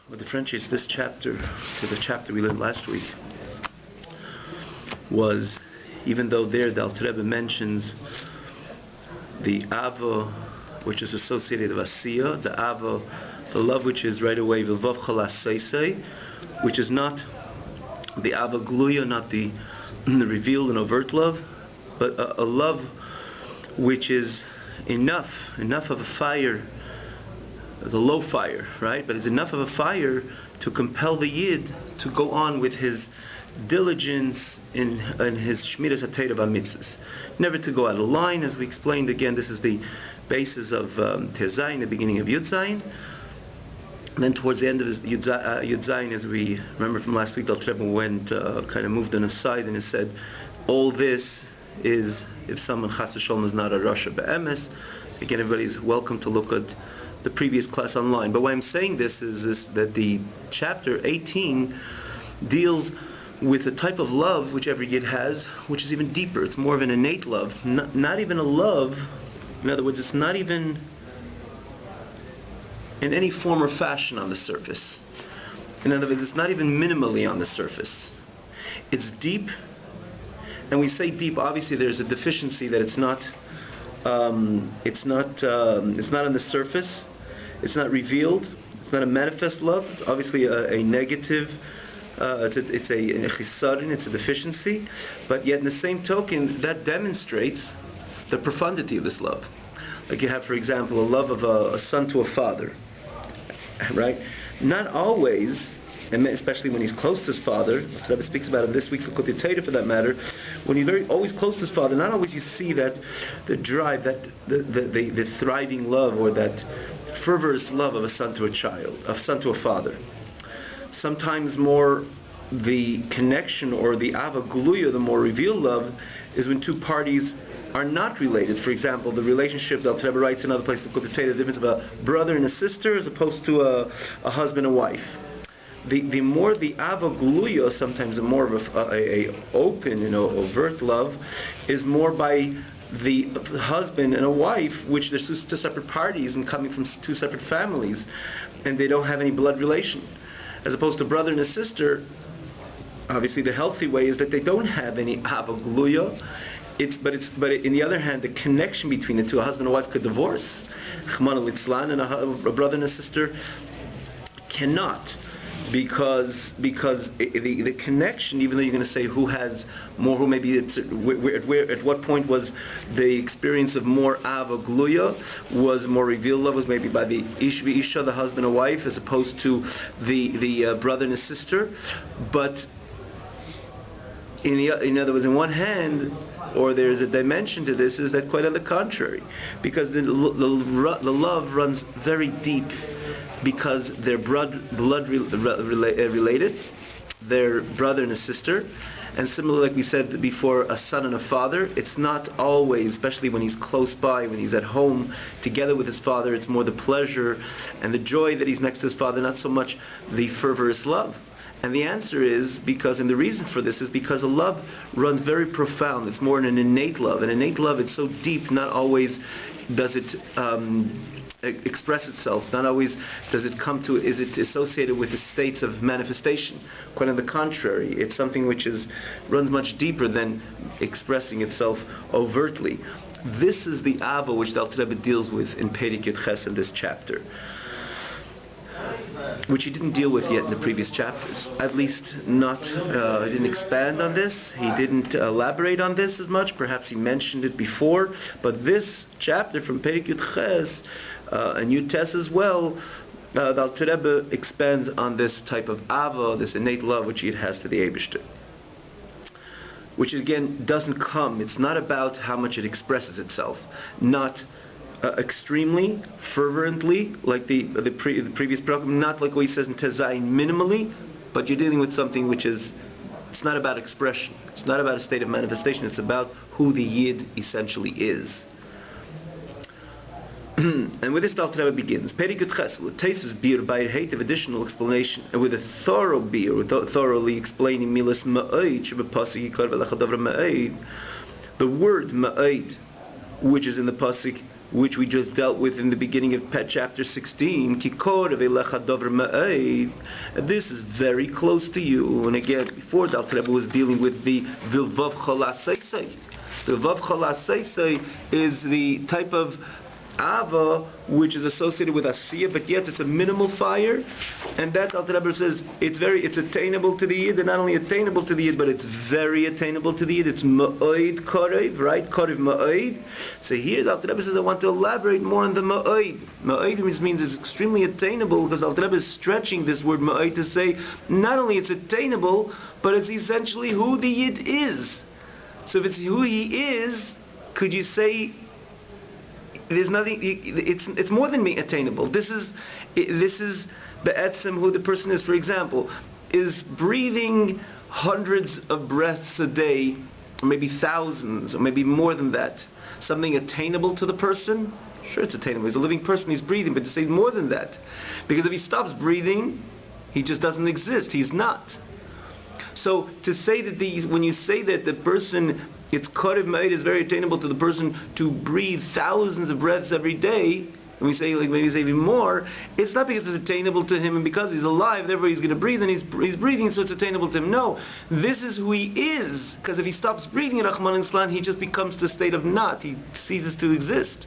What differentiates this chapter to the chapter we learned last week was, even though there the Alter Rebbe mentions the Ava, which is associated with Asiya, the Ava, the love which is right away Vilvav Chalas Seisei, which is not the Ava Gluya, not the revealed and overt love, but a love which is enough of a fire. It's a low fire, right? But it's enough of a fire to compel the Yid to go on with his diligence in his Shmiras HaTorah v'Mitzvos. Never to go out of line, as we explained. Again, this is the basis of Tez Zayin, the beginning of Yud Zayin. And then towards the end of Yud Zayin, as we remember from last week, the Alter Rebbe went, kind of moved on aside and he said, all this is if someone Chas v'Sholom is not a Rasha Be'emes. Again, everybody's welcome to look at the previous class online. But why I'm saying this is that the chapter 18 deals with a type of love which every Yid has, which is even deeper. It's more of an innate love, not even a love. In other words, it's not even in any form or fashion on the surface. In other words, it's not even minimally on the surface. It's deep, and we say deep. Obviously, there's a deficiency that it's not on the surface. It's not revealed. It's not a manifest love. It's obviously a negative. It's a chisaron. It's a deficiency. But yet, in the same token, that demonstrates the profundity of this love. Like you have, for example, a love of a son to a father, right? Not always, and especially when he's close to his father. The Rebbe speaks about it in this week's Likutei Torah, for that matter. When he's always close to his father, not always you see that the drive, that the thriving love, or that fervorous love of a son to a child, of a son to a father. Sometimes more the connection, or the Ava Gluya, the more revealed love, is when two parties are not related. For example, the relationship that Alter Rebbe writes in other places, Likutei Torah, the difference of a brother and a sister as opposed to a husband and wife. The more the Ava Gluya, sometimes the more of a open, overt love, is more by the husband and a wife, which they're two separate parties and coming from two separate families, and they don't have any blood relation. As opposed to brother and a sister, obviously the healthy way is that they don't have any Ava Gluya. But in the other hand, the connection between the two, a husband and a wife could divorce. Chmana litzlan, and a brother and a sister cannot. Because the connection, even though you're going to say who has more, who maybe at what point was the experience of more Ava Gluya, was more revealed love, was maybe by the Isha, the husband and wife, as opposed to the brother and a sister. But in other words, in one hand, or there's a dimension to this, is that quite on the contrary, because the love runs very deep, because they're blood related, they're brother and a sister, and similarly, like we said before, a son and a father. It's not always, especially when he's close by, when he's at home together with his father, it's more the pleasure and the joy that he's next to his father, not so much the fervorous love. And the answer is because, and the reason for this is because a love runs very profound. It's more an innate love. An innate love, it's so deep, not always does it express itself. Not always does it come to, is it associated with the states of manifestation. Quite on the contrary, it's something which runs much deeper than expressing itself overtly. This is the Ava which the Alter Rebbe deals with in Perek Yud Ches in this chapter, which he didn't deal with yet in the previous chapters. At least not, he didn't expand on this, he didn't elaborate on this as much, perhaps he mentioned it before, but this chapter from Perek Yud Ches, and Yud Tes as well, the Alter Rebbe expands on this type of Ava, this innate love which he has to the Eibishter. Which again doesn't come, it's not about how much it expresses itself, not extremely, fervently, like the previous program, not like what he says in Tez Zayin, minimally, but you're dealing with something which it's not about expression, it's not about a state of manifestation, it's about who the Yid essentially is. And with this, the Alter Rebbe begins. Perek Yud Ches, L'Teisus Bir by hate of additional explanation, and with a thorough bir, thoroughly explaining Milas Ma'id, Shebepasik Yikar V'Lachadavra Ma'id, the word Ma'id, which is in the pasuk which we just dealt with in the beginning of chapter 16, this is very close to you. And again, before the Alter Rebbe was dealing with the Vilvav Cholaseisei. The Vav Cholaseisei is the type of Ava which is associated with Asiya, but yet it's a minimal fire, and that Alter Rebbe says it's attainable to the Yid, and not only attainable to the Yid, but it's very attainable to the Yid. It's Ma'oid Korev, right? Korev Ma'oid. So here the Alter Rebbe says I want to elaborate more on the Ma'oid. Ma'oid means it's extremely attainable, because Alter Rebbe is stretching this word Ma'oid to say not only it's attainable, but it's essentially who the Yid is. So if it's who he is, could you say there's nothing? It's more than attainable. This is be'etzem who the person is. For example, is breathing hundreds of breaths a day, or maybe thousands, or maybe more than that, something attainable to the person? Sure, it's attainable. He's a living person. He's breathing, but to say more than that, because if he stops breathing, he just doesn't exist. He's not. So to say that when you say that the person, it's Korev Ma'id, is very attainable to the person to breathe thousands of breaths every day, and we say maybe even more, it's not because it's attainable to him and because he's alive, therefore he's going to breathe, and he's breathing, so it's attainable to him. No, this is who he is, because if he stops breathing, Rahman Islan, he just becomes the state of not, he ceases to exist.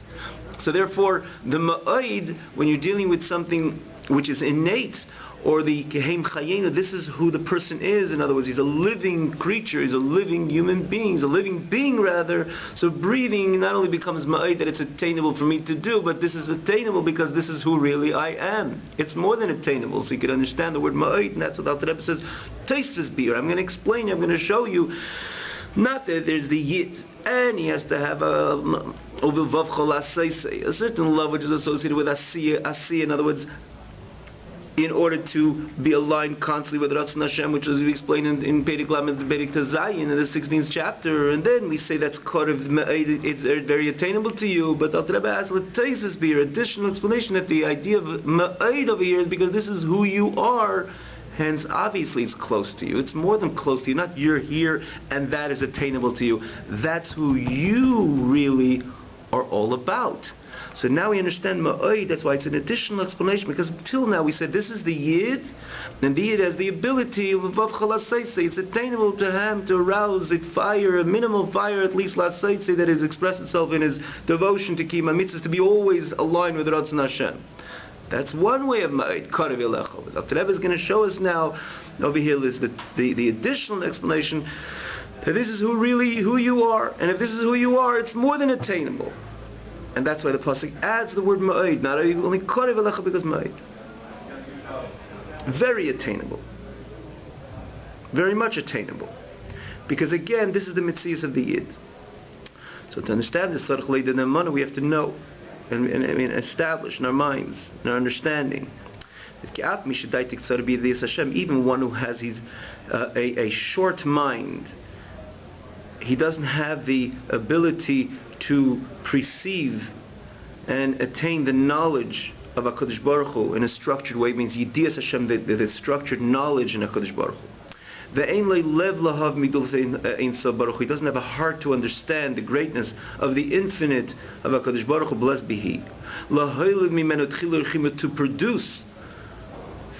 So therefore, the Ma'id, when you're dealing with something which is innate, or the Kehem Chayenu, this is who the person is. In other words, he's a living creature, he's a living human being, he's a living being rather. So breathing not only becomes ma'id, that it's attainable for me to do, but this is attainable because this is who really I am. It's more than attainable, so you can understand the word ma'id, and that's what Alter Rebbe says, Tosfos beer. I'm going to explain you, I'm going to show you, not that there's the yid, and he has to have a certain love which is associated with asiya, in other words, in order to be aligned constantly with Ratzon Hashem, which is we explain in Perek Lamed and Perek Tazayin in the 16th chapter, and then we say that's Korev Ma'id, it's very attainable to you, but Alter Rebbe has L'Taisis be additional explanation that the idea of Ma'id over here is because this is who you are, hence obviously it's close to you. It's more than close to you, not you're here and that is attainable to you. That's who you really are all about. So now we understand Ma'oid, that's why it's an additional explanation, because till now we said this is the Yid, and the Yid has the ability of Vav Chalaseitse, it's attainable to him to arouse a fire, a minimal fire at least, Laseitse, that has expressed itself in his devotion to Kiyum HaMitzvahs, to be always aligned with Ratzon Hashem. That's one way of Ma'id, Korev Yelecho. But Alter Rebbe is going to show us now, over here is the additional explanation, that this is who you are, and if this is who you are, it's more than attainable. And that's why the pasuk adds the word ma'id, not only korev alecha, because ma'id. Very attainable. Very much attainable. Because again, this is the mitzvahs of the Yid. So to understand this Sarach Leida Ne'emana, we have to know and establish in our minds, in our understanding, that even one who has a short mind, he doesn't have the ability to perceive and attain the knowledge of HaKadosh Baruch Hu in a structured way. It means Yidiyas Hashem, the structured knowledge in HaKadosh Baruch Hu. He doesn't have a heart to understand the greatness of the infinite of HaKadosh Baruch Hu, blessed be He. To produce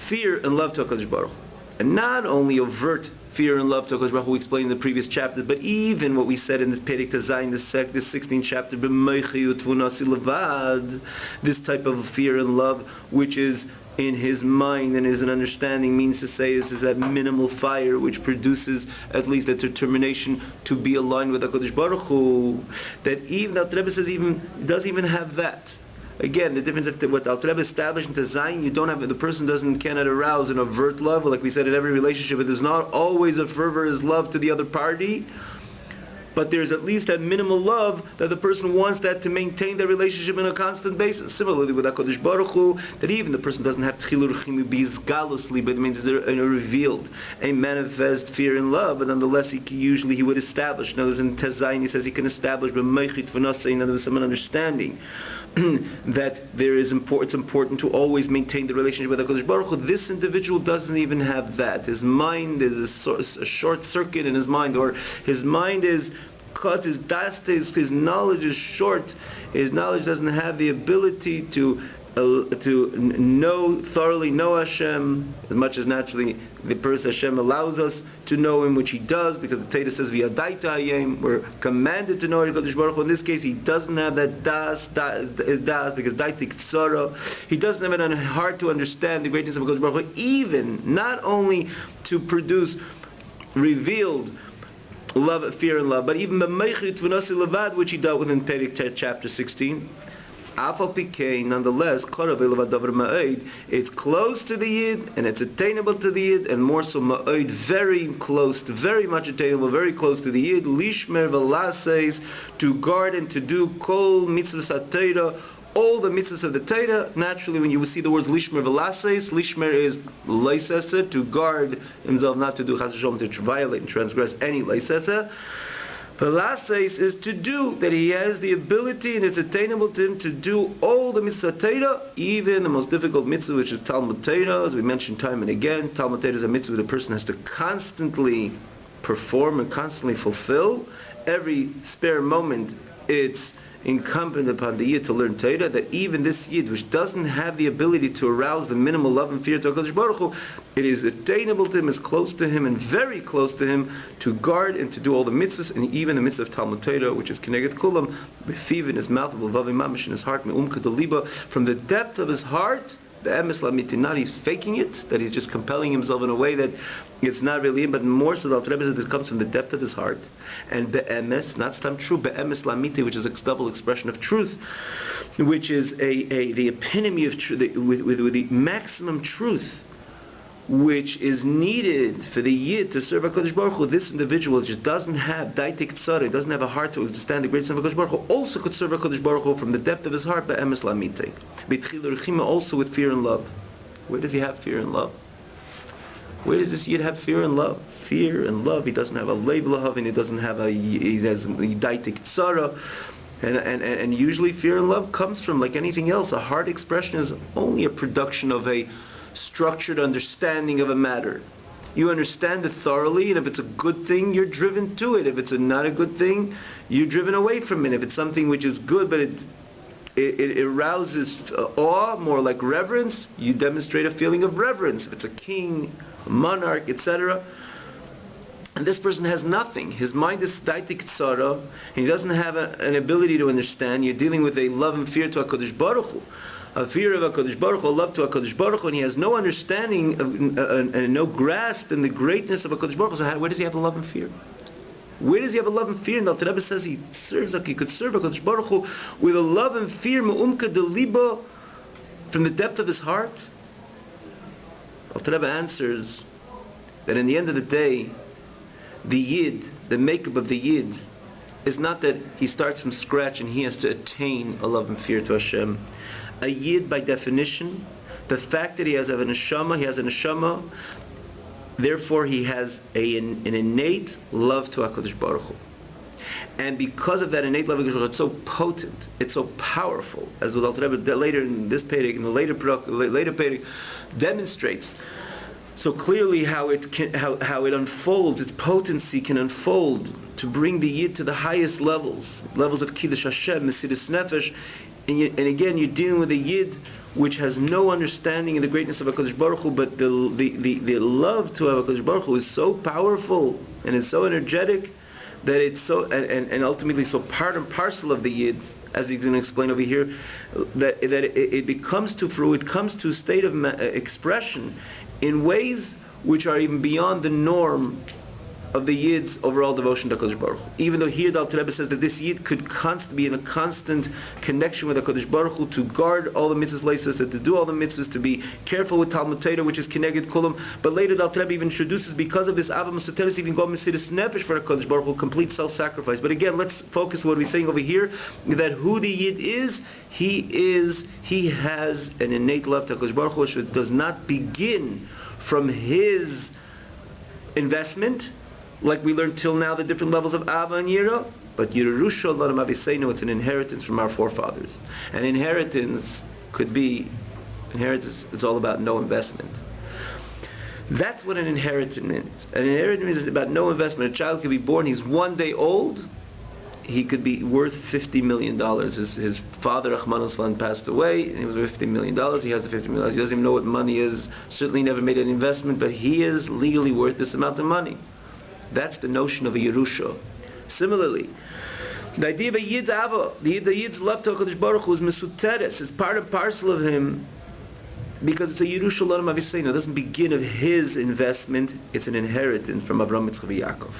fear and love to HaKadosh Baruch Hu. And not only overt fear and love to HaKadosh Baruch Hu, we explained in the previous chapter, but even what we said in the Perek Tazayin, the 16th chapter, this type of fear and love, which is in his mind and is an understanding, means to say is that minimal fire which produces at least a determination to be aligned with HaKadosh Baruch Hu, that even the Rebbe says doesn't even have that. Again, the difference of what Alter Rebbe established in Tazayin, the person cannot arouse an overt love. Like we said, in every relationship, it is not always a fervorous love to the other party, but there's at least that minimal love that the person wants that to maintain their relationship on a constant basis. Similarly with HaKadosh Baruch Hu, that even the person doesn't have Tchilur Chimu bizgalously, but it means a revealed, a manifest fear and love, but nonetheless he would establish. In other words, in Tazayin he says he can establish, but Meichit V'nasei, in other words, some understanding that it's important to always maintain the relationship with HaKadosh Baruch Hu. This individual doesn't even have that. His mind is a short circuit in his mind, or his mind is because his knowledge is short. His knowledge doesn't have the ability to thoroughly know Hashem as much as naturally the person Hashem allows us to know Him, which He does, because the Torah says v'yadaita hayem, we're commanded to know HaKadosh Baruch Hu. In this case, he doesn't have that das because daitik tzara. He doesn't have it on heart to understand the greatness of HaKadosh Baruch Hu, even not only to produce revealed love, fear, and love, but even b'meichit v'nasi levad, which he dealt with in Perek chapter 16. Nonetheless, it's close to the Yid, and it's attainable to the Yid, and more so ma'od, very close, very much attainable, very close to the Yid. Lishmer v'lases, to guard and to do kol mitzvahs ha-Torah, all the mitzvahs of the Torah. Naturally, when you see the words lishmer v'lases, lishmer is leisese, to guard himself, not to do chas v'shalom, to violate and transgress any leisese. The last phase is to do, that he has the ability and it's attainable to him to do all the mitzvah Torah, even the most difficult mitzvah, which is Talmud Torah, as we mentioned time and again. Talmud Torah is a mitzvah the person has to constantly perform and constantly fulfill. Every spare moment, it's incumbent upon the Yid to learn Torah, that even this Yid, which doesn't have the ability to arouse the minimal love and fear to HaKadosh Baruch Hu, it is attainable to him, is close to him, and very close to him, to guard and to do all the mitzvahs, and even the mitzvah of Talmud Torah, which is Keneged Kulam, b'fiv, in his mouth, v'vavi mamish, in his heart, me'umka deliba, from the depth of his heart, the emes lamiti, not he's faking it, that he's just compelling himself in a way that it's not really him, but more so the Alter Rebbe said this comes from the depth of his heart. And be'emes, not stam true, be'emes lamiti, which is a double expression of truth, which is the epitome of truth, with the maximum truth, which is needed for the Yid to serve HaKadosh Baruch Hu. This individual just doesn't have daitik tzara, doesn't have a heart to understand the greatness of HaKadosh Baruch Hu, also could serve HaKadosh Baruch Hu from the depth of his heart, be'emes lamite. B'tchil rechima, also with fear and love. Where does he have fear and love? Where does this Yid have fear and love? Fear and love. He doesn't have a leib lahav, and he doesn't have he has daitik tzara. And usually fear and love comes from, like anything else, a heart expression is only a production of a structured understanding of a matter. You understand it thoroughly, and if it's a good thing, you're driven to it. If it's not a good thing, you're driven away from it. If it's something which is good, but it arouses awe, more like reverence, you demonstrate a feeling of reverence. If it's a king, a monarch, etc., and this person has nothing. His mind is daitik tzara, and he doesn't have an ability to understand. You're dealing with a love and fear to HaKadosh Baruch Hu, a fear of HaKadosh Baruch Hu, a love to HaKadosh Baruch Hu, and he has no understanding and no grasp in the greatness of HaKadosh Baruch Hu. So where does he have a love and fear? Where does he have a love and fear? And the Alter Rebbe says he could serve HaKadosh Baruch Hu with a love and fear, me'umka deliba, from the depth of his heart. Alter Rebbe answers that in the end of the day, the Yid, the makeup of the Yid, is not that he starts from scratch and he has to attain a love and fear to Hashem. A Yid, by definition, the fact that he has a neshama, therefore he has an innate love to HaKadosh Baruch Hu. And because of that innate love to HaKadosh Baruch Hu, it's so potent, it's so powerful, as with Alter Rebbe later in this Perek, in the later Perek, demonstrates so clearly how it unfolds, its potency can unfold to bring the Yid to the highest levels of Kiddush Hashem, Mesidus Nefesh, and again you're dealing with a Yid which has no understanding of the greatness of HaKadosh Baruch Hu, but the love to HaKadosh Baruch Hu is so powerful and is so energetic that it's so and ultimately so part and parcel of the Yid, as he's going to explain over here, that it comes to a state of expression in ways which are even beyond the norm of the Yid's overall devotion to HaKadosh Baruch Hu. Even though here the Alter Rebbe says that this Yid could be in a constant connection with HaKadosh Baruch Hu, to guard all the mitzvahs leisus, to do all the mitzvahs, to be careful with Talmud Torah, which is Keneged Kulam. But later the Alter Rebbe even introduces, because of this Ava Masoteres, even go Mesidus Nefesh for HaKadosh Baruch Hu, complete self-sacrifice. But again, let's focus on what we're saying over here, that who the Yid is, he has an innate love to HaKadosh Baruch Hu, which does not begin from his investment, like we learned till now the different levels of Ava and Yira, but Yerusha L'Adam Aviseinu, it's an inheritance from our forefathers. And inheritance, it's all about no investment. That's what an inheritance is. An inheritance is about no investment. A child can be born, he's 1 day old, he could be worth $50 million. His father, Rahman al passed away, and he was worth $50 million. He has the $50 million. He doesn't even know what money is. Certainly never made an investment, but he is legally worth this amount of money. That's the notion of a Yerusha. Similarly, the idea of a Yid's Ava, the Yid's love to HaKadosh Baruch Hu is Mesuteres. It's part and parcel of him, because it's a Yerusha L'Olam Aviseinu. It doesn't begin of his investment, it's an inheritance from Avraham, Yitzchak, and Yaakov.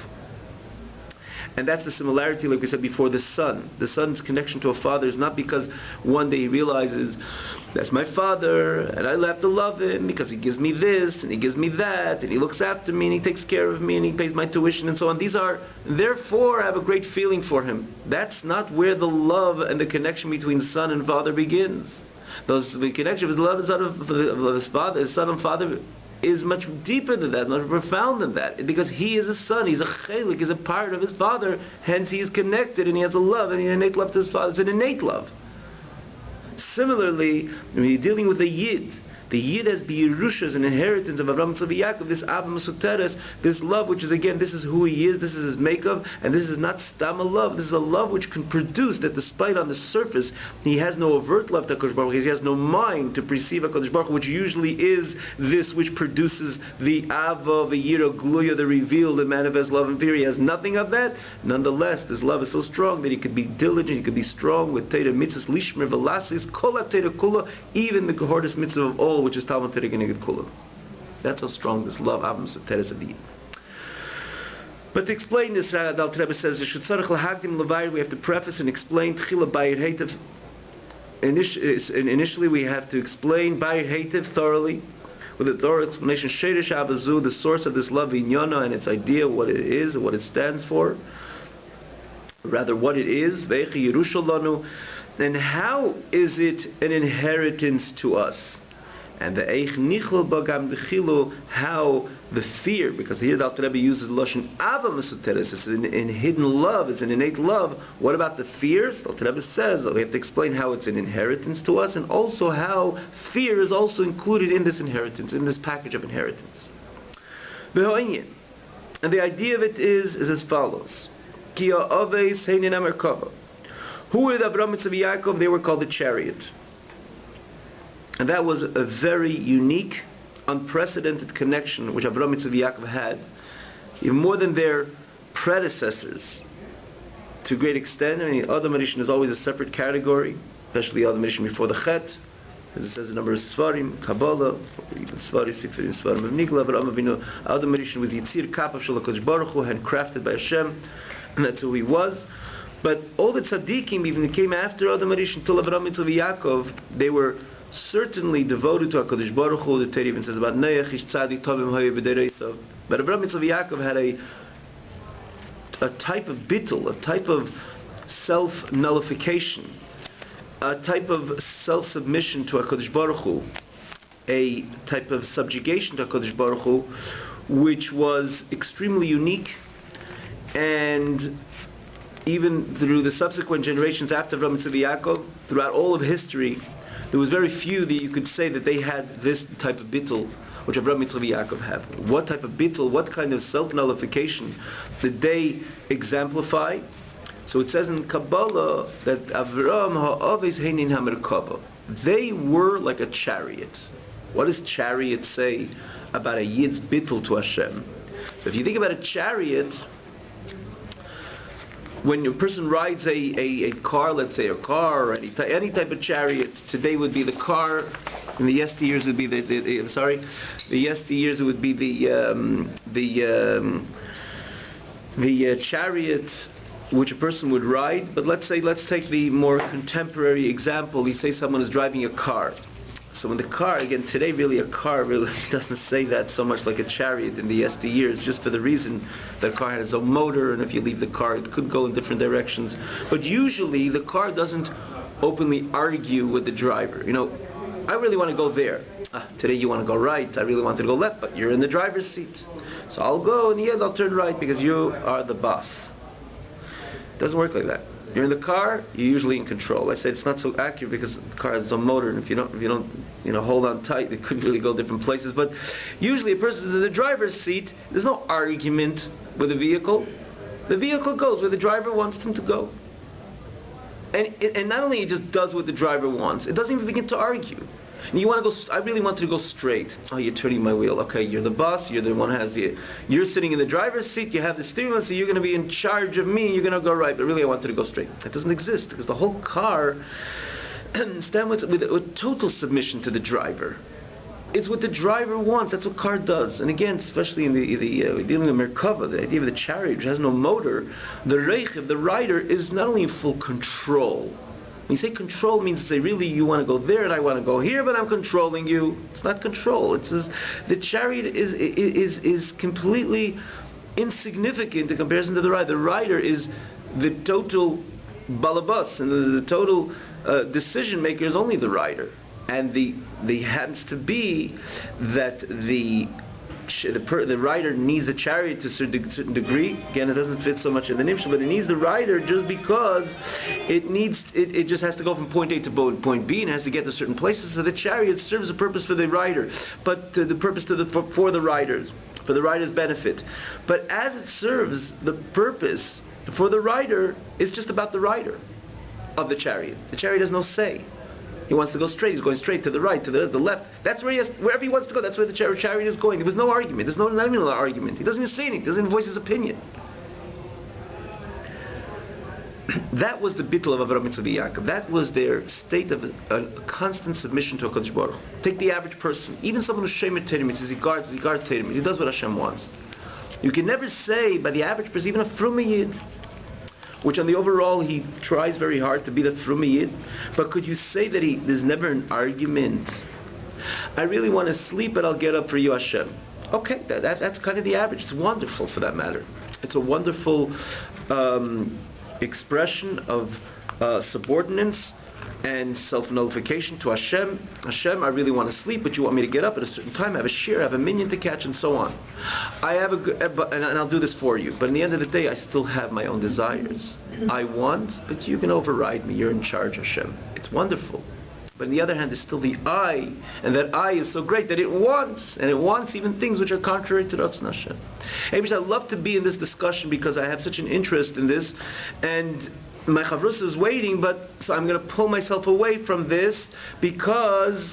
And that's the similarity, like we said before, the son. The son's connection to a father is not because one day he realizes, that's my father, and I have to love him because he gives me this, and he gives me that, and he looks after me, and he takes care of me, and he pays my tuition, and so on. These are, therefore, I have a great feeling for him. That's not where the love and the connection between son and father begins. The connection with love of his father, his son and father, is much deeper than that, much profound than that, because he is a son, he's a chelik, he's a part of his father, hence he is connected and he has a love, and he has an innate love to his father. It's an innate love. Similarly, when you're dealing with a Yid, the Yid has B'Yerusha, as an inheritance of Avraham, Yitzchak, Yaakov, this Abba Mesuteres, this love, which is, again, this is who he is, this is his makeup, and this is not Stam a love. This is a love which can produce that, despite on the surface he has no overt love to HaKadosh Baruch Hu, he has no mind to perceive HaKadosh Baruch Hu, which usually is this which produces the Ava, the Yira Gluya, the revealed, the manifest love and fear. He has nothing of that. Nonetheless, this love is so strong that he could be diligent, he could be strong with Teda Mitzvahs, Lishmer Velasis, Kolat Teda Kula, even the hardest mitzvah of all, which is Talmud Teda Geneged Kula. That's how strong this love, Avram Soteres of the Yid. But to explain this, Dal Rebbe says, we have to preface and explain Tchila Bayir Heitev. Initially, we have to explain Bayir Heitev thoroughly, with a thorough explanation, Sheirish Avazu, the source of this love, Vinyana, and its idea, what it is, and what it stands for. Rather, what it is, Ve'echi Yerusha Lanu, then how is it an inheritance to us? And the Eich Nichel Bagam Dechilu, how the fear, because here the Alter Rebbe uses Lashon Ava Mesuteres, it's in hidden love, it's an innate love. What about the fears? The Alter Rebbe says we have to explain how it's an inheritance to us, and also how fear is also included in this inheritance, in this package of inheritance. And the idea of it is as follows: Ki ha'aveis heinin hamerkava. Who were the Avraham, Yitzchak, Yaakov? They were called the chariot. And that was a very unique, unprecedented connection which Avraham, Yitzchak, Yaakov had, even more than their predecessors, to a great extent. I mean, Adam Rishon is always a separate category, especially Adam Rishon before the Chet, as it says in a number of Svarim, Kabbalah, even Svarim, Sifrim, Svarim of Nigla. Avraham Avinu, Adam Rishon was Yitzir Kapav Shel HaKadosh Baruch Hu, handcrafted by Hashem, and that's who he was. But all the tzaddikim, even came after Adam Rishon till Avraham, Yitzchak, Yaakov, they were certainly devoted to HaKadosh Baruch Hu. The Torah even says about Noach, Ish Tzadik Tovim Hayu B'Dereisav. But Avraham, Yitzchak, Yaakov had a type of bittul, a type of self-nullification, a type of self-submission to HaKadosh Baruch Hu, a type of subjugation to HaKadosh Baruch Hu, which was extremely unique. And even through the subsequent generations after Avraham, Yitzchak, Yaakov, throughout all of history, there was very few that you could say that they had this type of bittul which Avraham, Yitzchak, Yaakov had. What type of bittul, what kind of self-nullification did they exemplify? So it says in Kabbalah that Avraham ha'aves heinin hamerkava. They were like a chariot. What does chariot say about a yid's bittul to Hashem? So if you think about a chariot, when a person rides a car, let's say a car, or any type of chariot, today would be the car. In the yesteryears would be the yesteryears it would be the chariot which a person would ride. But let's take the more contemporary example. You say someone is driving a car. So when the car, again, today really a car really doesn't say that so much like a chariot in the yesteryears, just for the reason that a car has its own motor, and if you leave the car it could go in different directions. But usually the car doesn't openly argue with the driver. You know, I really want to go there. Today you want to go right, I really want to go left, but you're in the driver's seat. So I'll go, in the end I'll turn right because you are the boss. It doesn't work like that. You're in the car, you're usually in control. I say it's not so accurate because the car has its own motor, and if you don't hold on tight, it could really go different places. But usually a person in the driver's seat, there's no argument with the vehicle. The vehicle goes where the driver wants him to go. And not only it just does what the driver wants, it doesn't even begin to argue. And you want to go, I really wanted to go straight. Oh, you're turning my wheel. Okay, you're the boss, you're the one who has you're sitting in the driver's seat, you have the steering wheel, so you're going to be in charge of me, you're going to go right. But really I wanted to go straight. That doesn't exist, because the whole car stands with total submission to the driver. It's what the driver wants. That's what car does. And again, especially in the dealing with Merkava, the idea of the chariot, which has no motor, the reichiv, the rider, is not only in full control. When you say control, it means to say really you want to go there and I want to go here, but I'm controlling you. It's not control. It says the chariot is completely insignificant in comparison to the rider. The rider is the total balabas, and the total decision maker is only the rider. And the happens to be that the rider needs the chariot to a certain degree. Again, it doesn't fit so much in the nimshal, but it needs the rider just because it just has to go from point A to point B and has to get to certain places. So the chariot serves a purpose for the rider, but the purpose for the riders, for the rider's benefit. But as it serves the purpose for the rider, it's just about the rider of the chariot. The chariot has no say. He wants to go straight. He's going straight to the right, to the left. That's where wherever he wants to go. That's where the chariot is going. There was no argument. There's not even an argument. He doesn't even say anything. He doesn't even voice his opinion. That was the bittul of Avraham Yitzchak Yaakov. That was their state of a constant submission to HaKadosh Baruch Hu. Take the average person, even someone who's shemet Torah, he guards Torah, he does what Hashem wants. You can never say by the average person, even a Fruma Yid, which on the overall he tries very hard to be the Fruma Yid, but could you say that there's never an argument? I really want to sleep, but I'll get up for you, Hashem. Okay, that's kind of the average. It's wonderful for that matter. It's a wonderful expression of subordinance and self-nullification to Hashem. Hashem, I really want to sleep, but you want me to get up at a certain time, I have a shear, I have a minyan to catch, and so on. I have and I'll do this for you. But in the end of the day, I still have my own desires. I want, but you can override me. You're in charge, Hashem. It's wonderful. But on the other hand, there's still the I, and that I is so great that it wants, and it wants even things which are contrary to Ratzon Hashem. I'd love to be in this discussion because I have such an interest in this, and my chavrus is waiting, but so I'm going to pull myself away from this because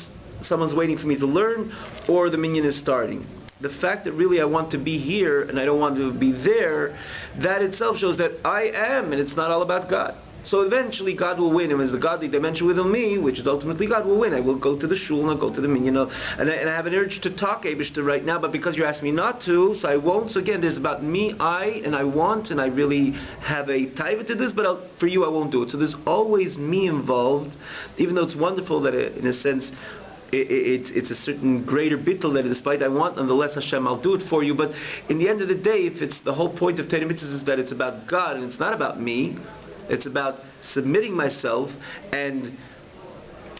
someone's waiting for me to learn, or the minyan is starting. The fact that really I want to be here and I don't want to be there, that itself shows that I am, and it's not all about God. So eventually God will win, and as the godly dimension within me, which is ultimately God, will win. I will go to the shul and I'll go to the minyan, and I have an urge to talk Eibishter right now, but because you're asking me not to, so I won't. So again, there's about me, and I want, and I really have a taiva to this, but for you I won't do it. So there's always me involved, even though it's wonderful that in a sense it's a certain greater bittul that despite I want, nonetheless Hashem, I'll do it for you. But in the end of the day, if it's the whole point of Torah mitzvahs is that it's about God and it's not about me, it's about submitting myself and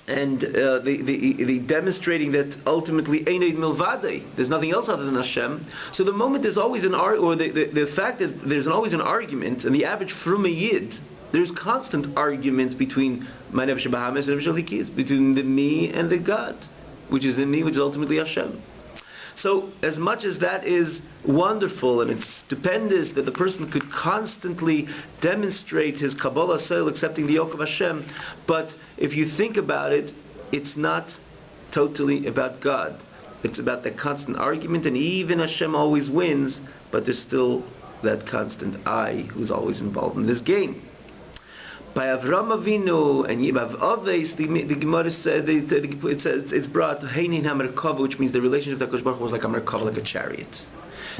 the demonstrating that ultimately Einid Milvade, there's nothing else other than Hashem. So the moment there's always an or the fact that there's always an argument, and the average Fruma Yid, there's constant arguments between my Nefesh Bahamas and Nefesh Alikis, between the me and the God, which is in me, which is ultimately Hashem. So as much as that is wonderful and it's stupendous that the person could constantly demonstrate his Kabbalah Sel, accepting the yoke of Hashem, but if you think about it, it's not totally about God. It's about that constant argument, and even Hashem always wins, but there's still that constant I who's always involved in this game. By Avram Avinu and Yibav Aves, the Gemara said, it says it's brought Heinin HaMerkava, which means the relationship that Kosh Baruch Hu was like a Merkava, like a chariot.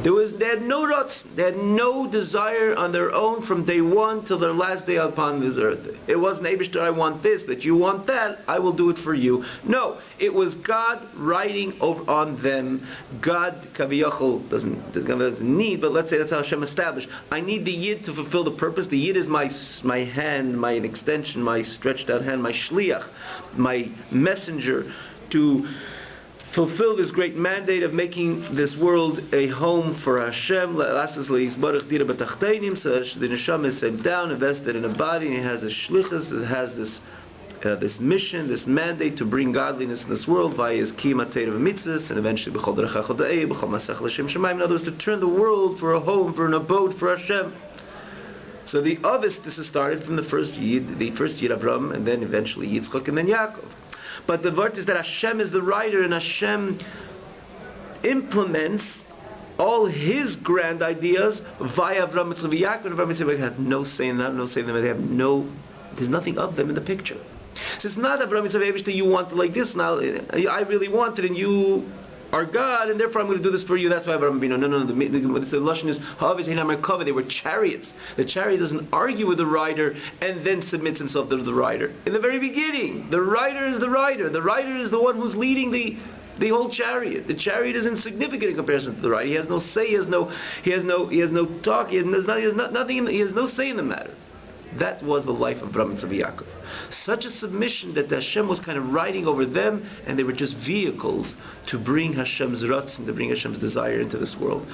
They had no ruts, they had no desire on their own from day one till their last day upon this earth. It wasn't Eibishter, I want this, that you want that, I will do it for you. No, it was God writing over on them. God, Kaviyachol, doesn't need, but let's say that's how Hashem established. I need the Yid to fulfill the purpose. The Yid is my hand, my extension, my stretched out hand, my shliach, my messenger to fulfill this great mandate of making this world a home for Hashem. So the neshama is set down, invested in a body, and it has this shlichus, it has this mission, this mandate to bring godliness in this world via his kiyum Torah mitzvahs, and eventually b'chol derech hachodei, b'chol masech l'shem shemayim. In other words, to turn the world for a home, for an abode for Hashem. So the Avis, this is started from the first Yid Avram, and then eventually Yitzchak, and then Yaakov. But the word is that Hashem is the writer, and Hashem implements all His grand ideas via Avram, Yitzchak, and Yaakov. And Avram, Yitzchak have no say in them. They have there's nothing of them in the picture. So it's not Avram, Yitzchak, that you want like this now. I really want it, and you are God, and therefore I'm going to do this for you. That's why Avram Avinu. No. The lashon is Ha'avis Heinam Merkava. They were chariots. The chariot doesn't argue with the rider and then submits himself to the rider. In the very beginning, the rider is the rider. The rider is the one who's leading the whole chariot. The chariot is insignificant in comparison to the rider. He has no say. He has no talk. He has nothing. He has no say in the matter. That was the life of Avraham and Yaakov. Such a submission that Hashem was kind of riding over them, and they were just vehicles to bring Hashem's ratzon, to bring Hashem's desire into this world.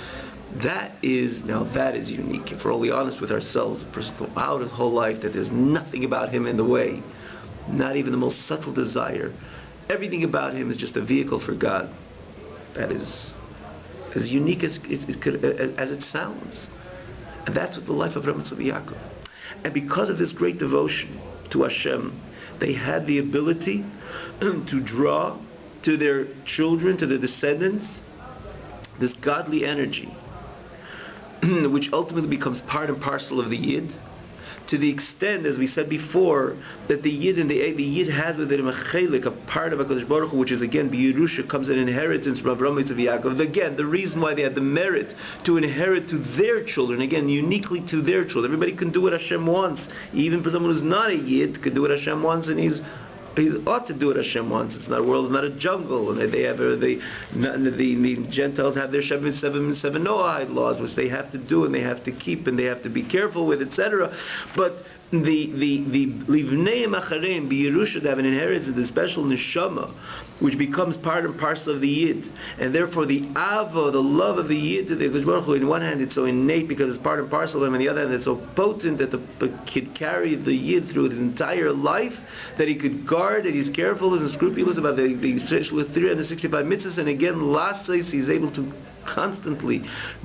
That is unique. If we're only honest with ourselves, a person throughout his whole life that there's nothing about him in the way, not even the most subtle desire. Everything about him is just a vehicle for God. That is as unique as it sounds. And that's what the life of Avraham and Yaakov. And because of this great devotion to Hashem, they had the ability to draw to their children, to their descendants, this godly energy, which ultimately becomes part and parcel of the Yid, to the extent, as we said before, that the Yid Yid has within him a chelik, a part of HaKadosh Baruch Hu, which is again B'Yerusha, comes an inheritance from Avraham and Yaakov. Again, the reason why they had the merit to inherit to their children, again, uniquely to their children. Everybody can do what Hashem wants. Even for someone who's not a Yid, can do what Hashem wants, and he's ought to do what Hashem wants. It's not a world, it's not a jungle. And they have the Gentiles have their seven Noahide laws, which they have to do and they have to keep and they have to be careful with, etc. But the livnei machareim b'Yerusha, they have an inheritance, the special neshama, which becomes part and parcel of the Yid, and therefore the ava, the love of the Yid to the HaKadosh Baruch Hu, in one hand it's so innate because it's part and parcel of him, on the other hand it's so potent that the kid carry the Yid through his entire life, that he could guard, that he's careful and scrupulous about the 365 mitzvahs, and again, last place he's able to constantly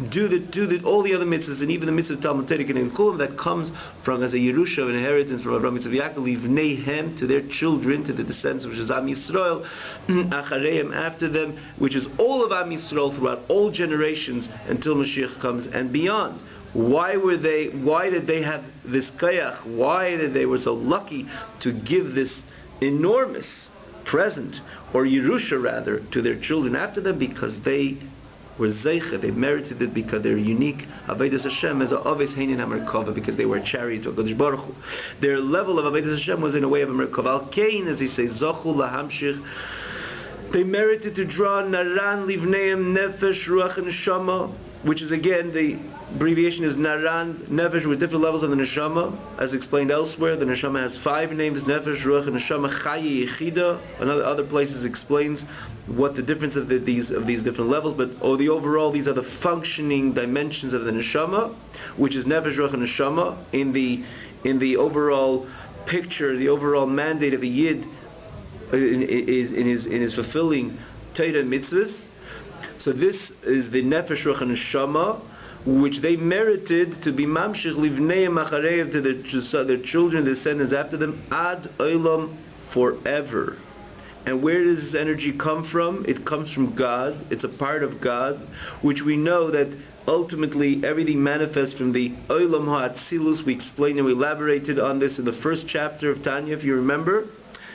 do all the other mitzvahs, and even the mitzvah of Talmud Torah and Kulam that comes from as a Yerusha of an inheritance from Avraham and Yaakov, Livneihem, to their children, to the descendants, which is Am Yisrael, Achareim, after them, which is all of Am Yisrael throughout all generations until Mashiach comes and beyond. Why did they have this kayach? Why did they were so lucky to give this enormous present, or Yerusha rather, to their children after them? Because they were zeicha, they merited it because they're unique. Avodas Hashem as a Avis Heinin HaMerkava, because they were chariots of HaKadosh Baruch Hu. Their level of Avodas Hashem was in a way of a Merkava. Al Kain, as he says, Zochu Lahamshich, they merited to draw Naran Livneim Nefesh Ruach and Neshama, which is again the abbreviation is Naran, Nefesh, with different levels of the Neshama, as explained elsewhere. The Neshama has 5 names: Nefesh, Ruach, and Neshama. Chayi Yechida. Other places explains what the difference of these different levels. But the overall, these are the functioning dimensions of the Neshama, which is Nefesh, Ruach, and Neshama. In the overall picture, the overall mandate of a Yid in his fulfilling Torah and mitzvahs. So this is the Nefesh, Ruach, and Neshama, which they merited to be mamshich livnei macharev, to their children, descendants after them, ad olam, forever. And where does this energy come from? It comes from God. It's a part of God, which we know that ultimately everything manifests from the olam ha'atzilus. We explained and we elaborated on this in the first chapter of Tanya, if you remember.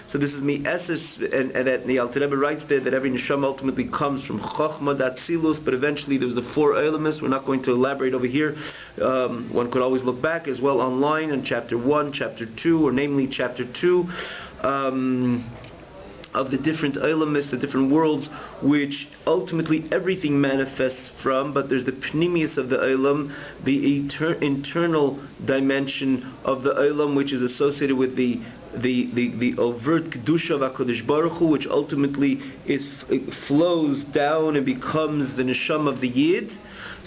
So this is me Eses, and that the Alter Rebbe writes there that every neshama ultimately comes from Chochmah Datzilus, but eventually there was the 4 Eilamis. We're not going to elaborate over here. One could always look back as well online on chapter 1, chapter 2, or namely chapter 2, of the different Eilamis, the different worlds, which ultimately everything manifests from, but there's the Pnimius of the Eilam, the internal dimension of the Eilam, which is associated with the the overt kedusha of HaKadosh Baruch Hu, which ultimately flows down and becomes the neshama of the Yid.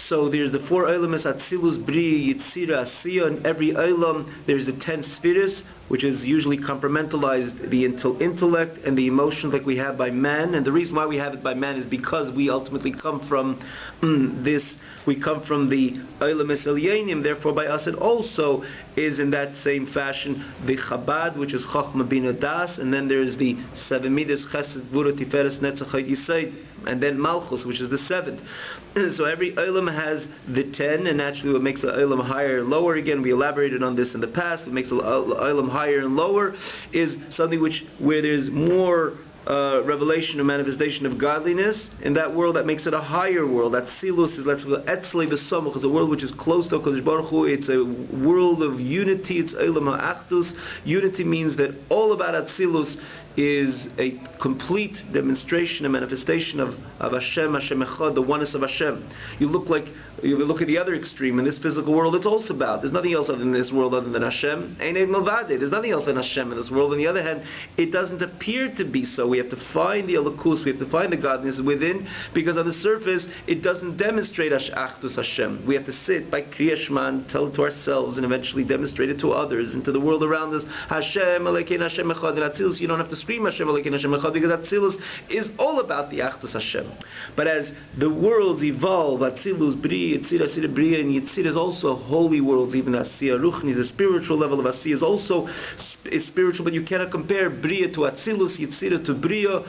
So there's the 4 Olamas, Atzilus, Bria, Yitzira, Asiya, and every Olam there's the 10 spheres, which is usually compartmentalized the intellect and the emotions like we have by man. And the reason why we have it by man is because we ultimately come from we come from the Olamas Elyonim, therefore by us it also is in that same fashion the Chabad, which is Chochmah Bina Das, and then there's the 7 Midas, Chesed, Gvura, Tiferes, Netzach, Yisod, and then Malchus, which is the 7th. So every Olam has the 10, and naturally what makes the Olam higher and lower, again we elaborated on this in the past, what makes the Olam higher and lower is something where there's more revelation or manifestation of godliness in that world, that makes it a higher world. That Silus is Etzli V'Samuch, is a world which is close to HaKadosh Baruch Hu. It's a world of unity. It's Eilam HaAchdus. Unity means that all about Atzilus is a complete demonstration and manifestation of Hashem Echad, the oneness of Hashem. You look at the other extreme in this physical world. It's also about, there's nothing else other than this world other than Hashem. There's nothing else than Hashem in this world. On the other hand, it doesn't appear to be so. We have to find the Elokus, we have to find the godliness within, because on the surface it doesn't demonstrate Achdus Hashem. We have to sit by Kriya Shema and tell it to ourselves and eventually demonstrate it to others and to the world around us. Hashem Elokeinu Hashem Echad. In Atzilus you don't have to scream Hashem Elokeinu Hashem Echad, because Atzilus is all about the Achdus Hashem. But as the worlds evolve, Atzilus, Bria, Yitzira, Asira, Bria, and Yitzira is also holy worlds. Even Asiya Ruchni, the spiritual level of Asiya is also spiritual, but you cannot compare Bria to Atzilus, Yitzira to Bria,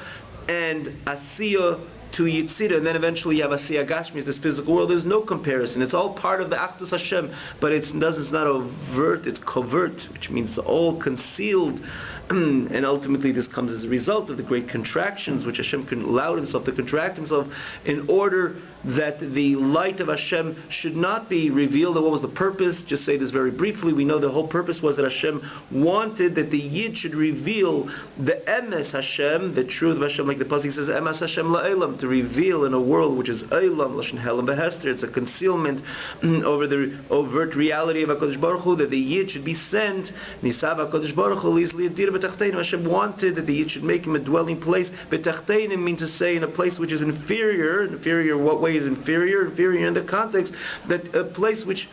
and Asiya to Yitzira, and then eventually you have Asiya Gashmi, this physical world. There's no comparison. It's all part of the Achdus Hashem, but it's not overt, it's covert, which means it's all concealed. And ultimately this comes as a result of the great contractions which Hashem allowed himself to contract himself in order that the light of Hashem should not be revealed. And what was the purpose? Just say this very briefly. We know the whole purpose was that Hashem wanted that the Yid should reveal the Emes Hashem, the truth of Hashem, like the Pasuk says, Emes Hashem la'elam, to reveal in a world which is Eilam, Lashon Helam Behester. It's a concealment over the overt reality of HaKadosh Baruch Hu, that the Yid should be sent. Nisav HaKadosh Baruch Hu Lizli Adir B'Tachteinu. Hashem wanted that the Yid should make him a dwelling place. B'Tachteinu means to say in a place which is inferior. Inferior, what way is inferior? Inferior in the context that a place which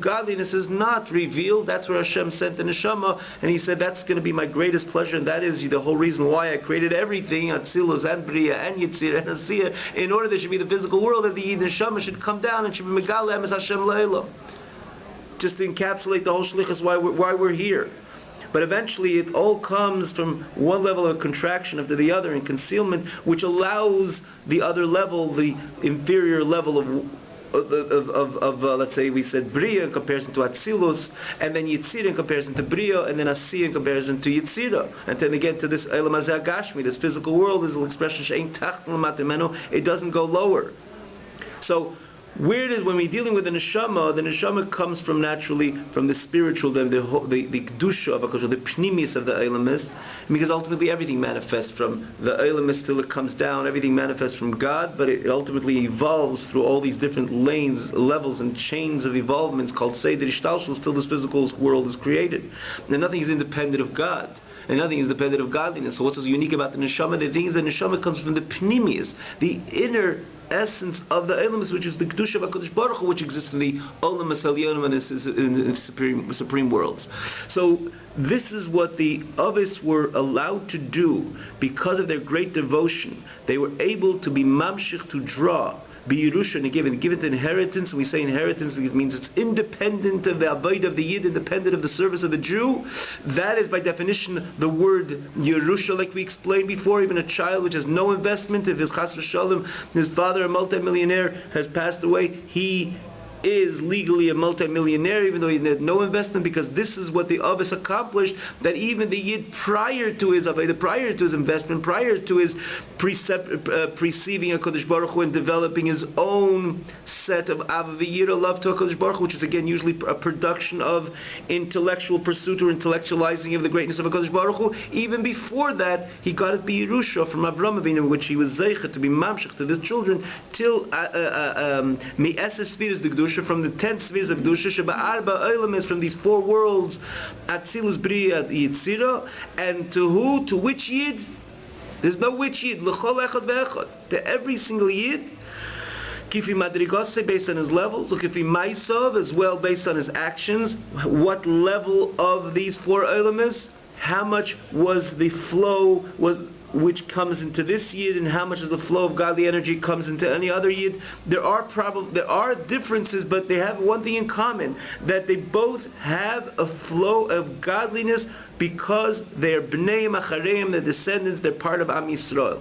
godliness is not revealed. That's where Hashem sent the neshama, and He said that's going to be my greatest pleasure, and that is the whole reason why I created everything, Atzilus and Bria and Yitzira and Asiya, in order there should be the physical world, that the neshama should come down and should be Megala Emes Hashem La'elam, just to encapsulate the whole shlichus why we're here. But eventually it all comes from one level of contraction after the other in concealment, which allows the other level, the inferior level of let's say we said Bria in comparison to Atzilus, and then Yitzira in comparison to Bria, and then Asiya in comparison to Yitzira, and then again to this Eilam Hazeh Gashmi, this physical world, is an expression She'ein Tachten L'mata Mimenu. It doesn't go lower. So where it is when we're dealing with the neshama comes from naturally from the spiritual, the kedusha of HaKadosh, the pnimis of the Eilamis, because ultimately everything manifests from the Eilamis till it comes down. Everything manifests from God, but it ultimately evolves through all these different lanes, levels, and chains of evolvements called Seder Ishtalshus till this physical world is created. And nothing is independent of God. And nothing is dependent of godliness. So what's so unique about the neshama? The thing is, the neshama comes from the pnimis, the inner essence of the Eilamis, which is the kedusha of HaKadosh Baruch Hu, which exists in the Olam Elyonim and in the supreme worlds. So this is what the Avis were allowed to do because of their great devotion. They were able to be mamshich, to draw B'Yerusha, and give it inheritance. We say inheritance because it means it's independent of the Avodah of the Yid, independent of the service of the Jew. That is by definition the word Yerusha, like we explained before. Even a child which has no investment, if his chas v'shalom, his father, a multimillionaire, has passed away, he is legally a multimillionaire even though he had no investment, because this is what the Avis accomplished, that even the Yid prior to his Avodah, prior to his investment, prior to his perceiving HaKadosh Baruch Hu and developing his own set of Avaviyira, love to HaKadosh Baruch Hu, which is again usually a production of intellectual pursuit or intellectualizing of the greatness of HaKadosh Baruch Hu. Even before that, he got it B'Yerusha from Avraham Avinu, which he was zeichet to be mamshech to his children till Mi'eses Sfiras, the Kedusha, from the 10 spheres of Kedusha, Sheba Arba Olam is from these 4 worlds, Atzilus Bria Yitzira, and to who? To which Yid? There's no which Yid, L'chol Echad Ve'echad, to every single Yid, Kifi Madrigose, based on his levels, Kifi Maisav, as well based on his actions. What level of these 4 Olam is? How much was the flow which comes into this Yid, and how much of the flow of godly energy comes into any other Yid? There are differences, but they have one thing in common, that they both have a flow of godliness because they're Bnei Machareim, the descendants, they're part of Am Yisrael.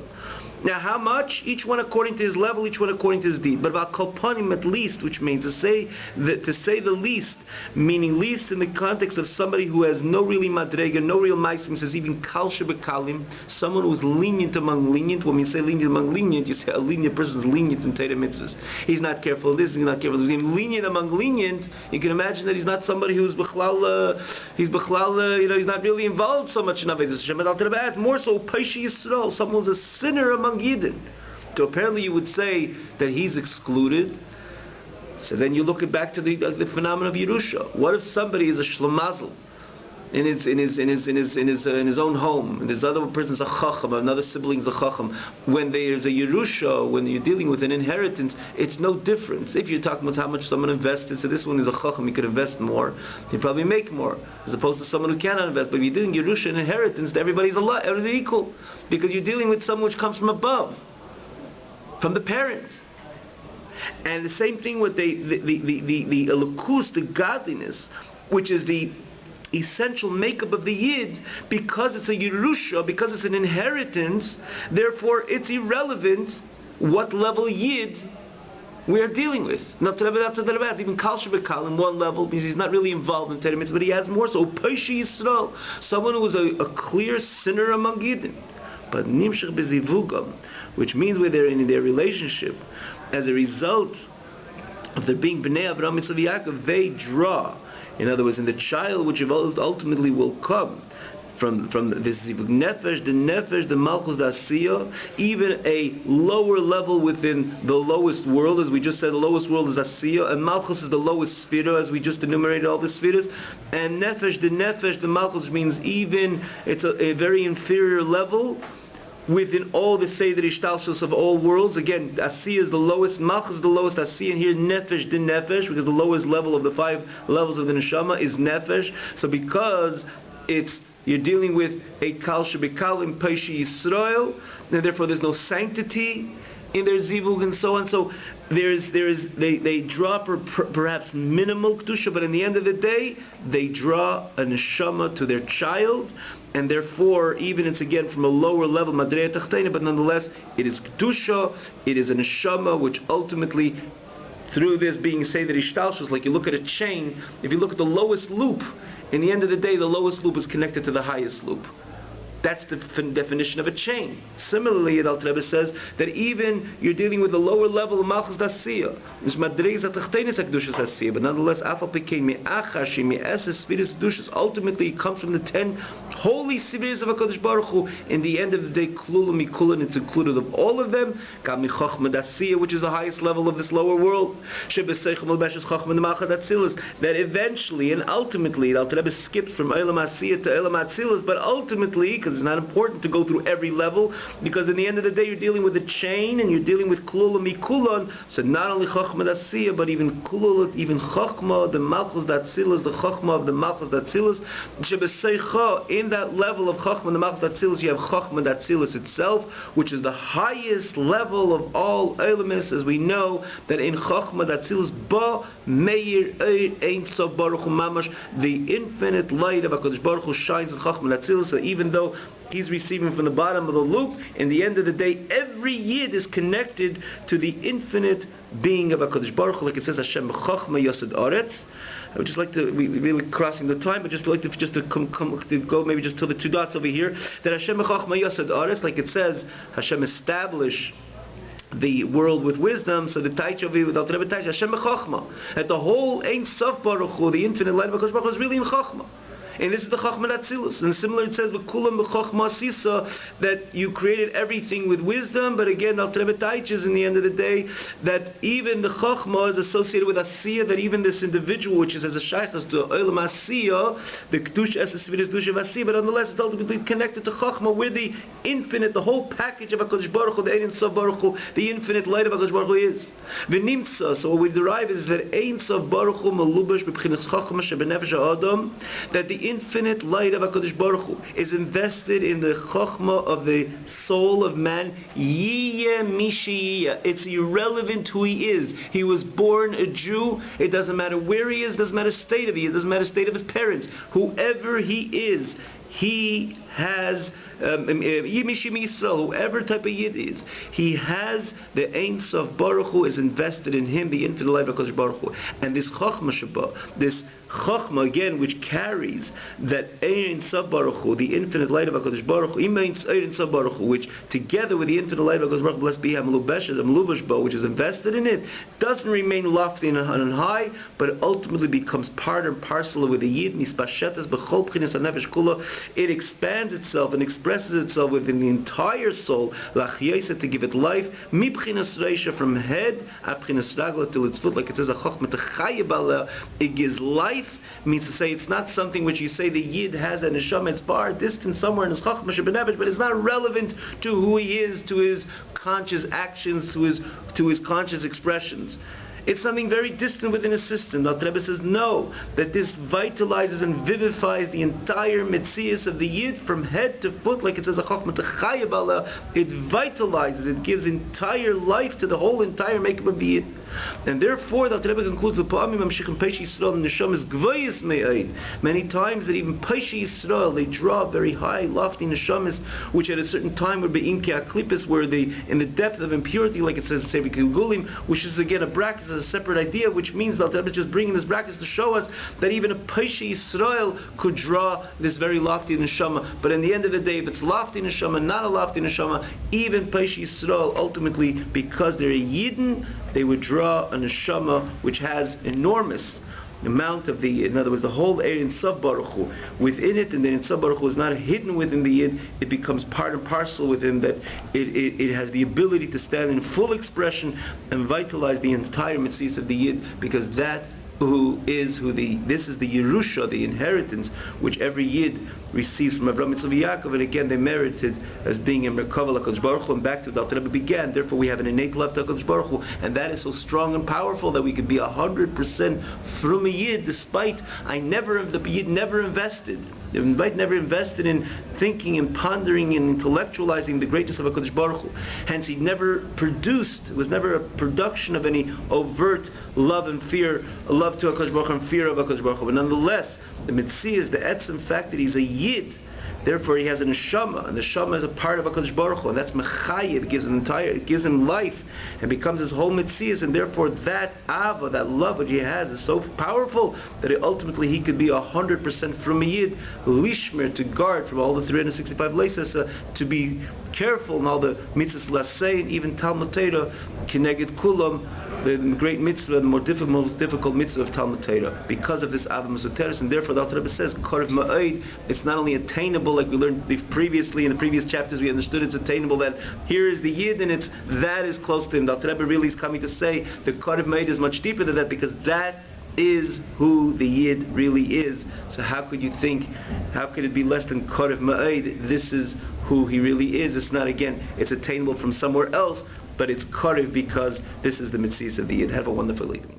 Now, how much? Each one according to his level, each one according to his deed. But about kolpanim at least, which means to say the least, meaning least in the context of somebody who has no really madrega, no real maisim, says even kal shebekalim, someone who is lenient among lenient. When we say lenient among lenient, you say a lenient person is lenient in Torah mitzvahs. He's not careful of this, he's not careful of this. He's lenient among lenient. You can imagine that he's not somebody who's bechlal, he's not really involved so much in Avodas Hashem. More so, Peishi Yisrael, someone who's a sinner among Yidden. So apparently you would say that he's excluded. So then you look back to the phenomenon of Yerusha. What if somebody is a shlamazel in his own home, and this other person's a chacham, another sibling's a chacham? When there's a Yerusha, when you're dealing with an inheritance, it's no difference. If you're talking about how much someone invested, so this one is a chacham, he could invest more, he'd probably make more, as opposed to someone who cannot invest. But if you're dealing Yerusha and inheritance, everybody's equal, because you're dealing with someone which comes from above, from the parents. And the same thing with the elokus, the godliness, which is the essential makeup of the Yid, because it's a Yerusha, because it's an inheritance, therefore it's irrelevant what level Yid we are dealing with. Not even Kal Shebekal in one level, because he's not really involved in Torah mitzvahs, but he has more so. Peishi Yisrael, someone who is a clear sinner among Yidden. But Nimshach Bezivugam, which means where they're in their relationship, as a result of their being Bnei Avraham Yitzchak Yaakov, they draw. In other words, in the child which ultimately will come from this nefesh, the malchus, the asiya, even a lower level within the lowest world, as we just said, the lowest world is asiya, and malchus is the lowest sphira, as we just enumerated all the spheres, and nefesh, the malchus means even it's a very inferior level within all the Seder Ishtalshus of all worlds. Again, Asiya is the lowest, Malchus is the lowest, Asiya, and here Nefesh de Nefesh, because the lowest level of the 5 levels of the Neshama is Nefesh. So because you're dealing with a Kal Shebekal in Peishi Yisrael, and therefore there's no sanctity in their zivug and so on. So they draw perhaps minimal kedusha, but in the end of the day, they draw a neshama to their child, and therefore, even it's again from a lower level, madrei tachtena, but nonetheless, it is kedusha, it is a neshama, which ultimately, through this being Seder Ishtalshus, like you look at a chain, if you look at the lowest loop, in the end of the day, the lowest loop is connected to the highest loop. That's the definition of a chain. Similarly, the Alter Rebbe says that even you're dealing with the lower level of Malchus Dasiya, but nonetheless, ultimately it comes from the 10 holy spheres of HaKadosh Baruch Hu. In the end of the day, Klula Mikulan, it's included of all of them, which is the highest level of this lower world, that eventually and ultimately, the Alter Rebbe skipped from Eilam Asiyah to Eilam Atzilus, but ultimately, because it's not important to go through every level, because in the end of the day you're dealing with a chain and you're dealing with Klula Mikulon, so not only Chachma Datsiyah, but even Klula, even Chachma, the Malchus Datzilus, the Chachma of the Malchus Datzilus, in that level of Chachma, the Malchus Datzilus, you have Chachma Datzilus itself, which is the highest level of all elements, as we know that in Chachma Datzilus, Ba Meir Ein Sof Baruch Hu Mamash, the infinite light of HaKadosh Baruch Hu shines in Chachma Datzilus. So even though he's receiving from the bottom of the loop, in the end of the day, every Yid is connected to the infinite being of HaKadosh Baruch Hu, like it says, Hashem Chachma Yosed Aretz. I would just like to, we're really crossing the time, but just like to go maybe just till the 2 dots over here, that Hashem Chachma Yosed Aretz, like it says, Hashem established the world with wisdom. So the Taicha with Alter Rebbe Hashem Chachma, that the whole Ein Sof Baruch Hu, the infinite light of HaKadosh Baruch Hu, is really in Chachma. And this is the Chachma Atzilus. And similar, it says with Kulam b'Chachma Sisa that you created everything with wisdom. But again, Al Rebbe teaches in the end of the day that even the Chachma is associated with Asiya. That even this individual, which is as a shaykhas to Olam Asiya, the Kedush Esesviris Kedush Asiya, but nonetheless it's ultimately connected to Chachma, where the infinite, the whole package of HaKadosh Baruch Hu, the Ein Sof Baruch Hu, the infinite light of HaKadosh Baruch Hu is. V'nimtza. So what we derive is that Ein Sof Baruch Hu melubash b'bchinas Chachma shebenefesh ha'adam, that the infinite light of HaKadosh Baruch Hu is invested in the Chachma of the soul of man. Yiyeh mishiyeh. It's irrelevant who he is. He was born a Jew. It doesn't matter where he is. It doesn't matter state of he is. It doesn't matter state of his parents. Whoever he is, he has whoever type of Yid is, he has the Ein Sof Baruch Hu is invested in him, the infinite light of HaKadosh Baruch Hu. And this Chachma Shabbat, this Chachma again, which carries that Ein Sof Baruch Hu, the infinite light of HaKadosh Baruch Hu, Ein Sof Baruch Hu, which together with the infinite light of HaKadosh Baruch Hu, blessed be Hamlubash, which is invested in it, doesn't remain lofty and high, but ultimately becomes part and parcel with the Yid. It expands itself and expresses itself within the entire soul, to give it life, from head till its foot, like it says, it gives life. Means to say it's not something which you say the Yid has that neshama, it's far distant somewhere in his Chachma shebenefesh, but it's not relevant to who he is, to his conscious actions, to his conscious expressions. It's something very distant within his system. The Rebbe says no, that this vitalizes and vivifies the entire mitzias of the Yid from head to foot, like it says, it vitalizes, it gives entire life to the whole entire makeup of the Yid. And therefore, the Rebbe concludes the Pa'amim Mamshich and Peish Yisrael and Neshama is Gvayis Me'ayin. Many times that even Peish Yisrael, they draw very high, lofty Neshamas, which at a certain time would be Imke Aklipis, where they, in the depth of impurity, like it says in Sevi Gulim, which is again a bracket, a separate idea, which means that the Rebbe is just bringing this bracket to show us that even a Peish Yisrael could draw this very lofty Neshama. But in the end of the day, if it's lofty Neshama, not a lofty Neshama, even Peish Yisrael ultimately, because they're a Yidden, they would draw a neshama which has enormous amount of the, in other words, the whole Ein Sof Baruch Hu within it, and the Ein Sof Baruch Hu is not hidden within the Yid. It becomes part and parcel within that. It has the ability to stand in full expression and vitalize the entire mitzvahs of the Yid, because that this is the Yerusha, the inheritance which every Yid receives from Avraham, Yitzchak, and Yaakov, and again they merited as being in Merkava HaKadosh Baruch Hu, and back to the Alter Rebbe began. Therefore we have an innate love to HaKadosh Baruch Hu, and that is so strong and powerful that we could be 100% from a Yid, despite the Yid never invested. The Yid never invested in thinking and pondering and intellectualizing the greatness of HaKadosh Baruch Hu. Hence he never produced, it was never a production of any overt love and fear, love to HaKadosh Baruch Hu and fear of HaKadosh Baruch Hu. But nonetheless, the mitzvah is the etzem fact that he's a Yid. Therefore, he has a neshama, and the neshama is a part of HaKadosh Baruch Hu, and that's mechayev. It gives him life, and becomes his whole mitzvah. And therefore, that ava, that love which he has, is so powerful that ultimately he could be 100% from a Yid, lishmer, to guard from all the 365 leisas, to be careful in all the mitzvahs lasei, and even Talmud Torah, kineged kulam, the great mitzvah, the most difficult mitzvah of Talmud Torah, because of this ava mesuteres. And therefore, the Alter Rebbe says, Korev Ma'od, it's not only attainable, like we learned previously in the previous chapters, we understood it's attainable, that here is the Yid, and that is close to him. The Alter Rebbe really is coming to say the Korev Ma'od is much deeper than that, because that is who the Yid really is. So how could you think, how could it be less than Korev Ma'od? This is who he really is. It's not, again, it's attainable from somewhere else, but it's Korev because this is the mitzvah of the Yid. Have a wonderful evening.